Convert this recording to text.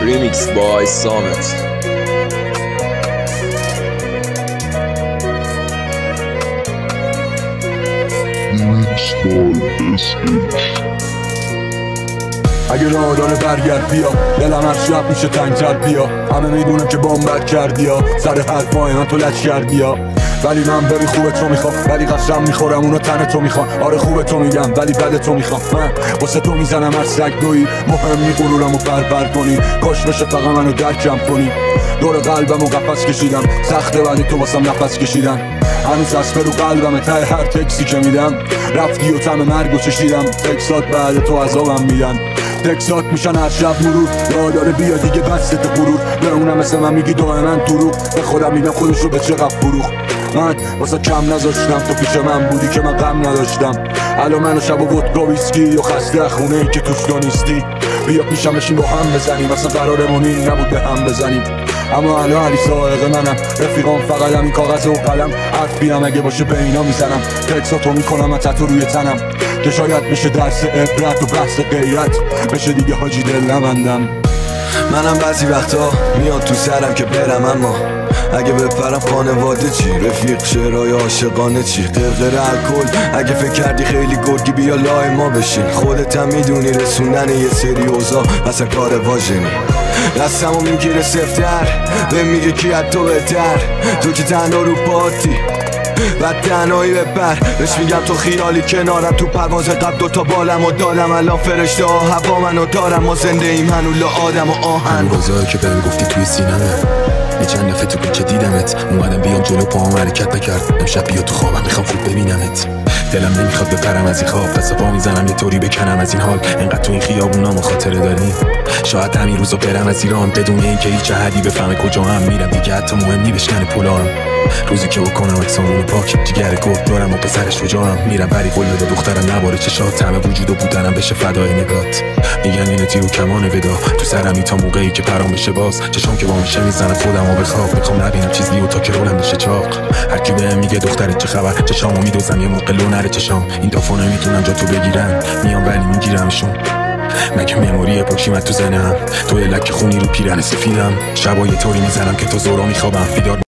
Remix by Samet. اگه راه داره برگرد بیا، دلم هر شب میشه تنگتر بیا. همه میدونم که بامبت کردی ها، سر حرفای من تو لچ کردی ها. ولی من ببین خوب تو میخوام، ولی قسم میخورم اونو تن تو میخوام. آره خوب تو میگم ولی بد تو میخوام. من واسه تو میزنم هر سگ دویی، مهم نی غرورمو بربر کنی. کاش بشه فقط منو درکم کنی. دور قلبمو قفس کشیدم، سخته ولی تو واسم نفس کشیدن. هنوز از رو قلبم ته هر تکسی که میدم. رفتی و طعم مرگو چشیدم، تکسات بعد تو عذابم میدن. تکسات میشن هر شب مرور، راه داره بیا دیگه بسته غرور. به اونم مثل من میگی دائما دروغ، به خودم میگم خودشو به چقدر فروخ. من واسه کم نذاشتم تو پیش من بودی که من غم نداشتم. الان منو شب و ودکا ویسکی و خسته خونه ای که توش تو نیستی. بیا پیشم بشین با هم بزنیم، اصلا قرارمون این نبود به هم بزنیم. اما الان علی سائق منم، رفیقام فقط همین کاغذ و قلم. حرف بیام اگه باشه به اینا میزنم، تکساتو میکنم من تتو روی تنم. که شاید بشه درس عبرت و بحث غیرت، بشه دیگه حاجی دل نبندم. منم بعضی وقتا میاد تو سرم که برم، اما اگه بپرم خانواده چی؟ رفیق شعرهای عاشقانه چی؟ قرقر الکل اگه فکر کردی خیلی گرگی بیا لای ما بشین. خودت هم میدونی رسوندن یه سری اوضاع اصلا کار واژنی. دستمو میگیره سفتر به میگه کی از تو بهتر، تو که تنها رو پاتی و تنهایی بپر. بهش میگم تو خیالی کنارم، تو پرواز قبل دوتا بالم و دادم. الان فرشته ها هوا منو دارم، ما زنده ایم هنوز آدم و آهن. روزایی که بهم گفتی توی سینمه، یه چند دفعه تو کوچه دیدمت، اومدم بیام جلو پاهم حرکت نکرد. امشب بیا تو خوابم میخوام خوب ببینمت. دلم نمیخواد بپرم از این خواب، پس پا میزنم یه طوری بکنم از این حال. انقدر تو این خیابونامو خاطره داریم، شاید همین روزا برم از ایران بدون اینکه هیچ احدی بفهمه کجا هم میرم. دیگه حتی مهم نی بشکنه پولام، روزی که بکنم اکسامونو پاک. جگر گفت دارم و پسر شجاعم، میرم بری قول بده دخترم نباره چشات. همه وجود و بودنم بشه فدای نگات. میگن اینو تیر و کمان ودا تو سرمی تا موقعی که پرام بشه باز. چشام که با میشه میزنم خودمو به خواب، میخوام نبینم چیزی و تا که رولم بشه چاق. هر کی بهم میگه دخترت چه خبر، چشامو میدوزم یه موقع لو نره چشام. این دافو نمیتونم جا تو بگیرم، میام ولی میگیرمشون. مگه مموری پشیمت تو زنم، تو لک خونی رو پیرن سفیدم. شبا یه طوری میزنم که تا زورا میخوابم بیدار.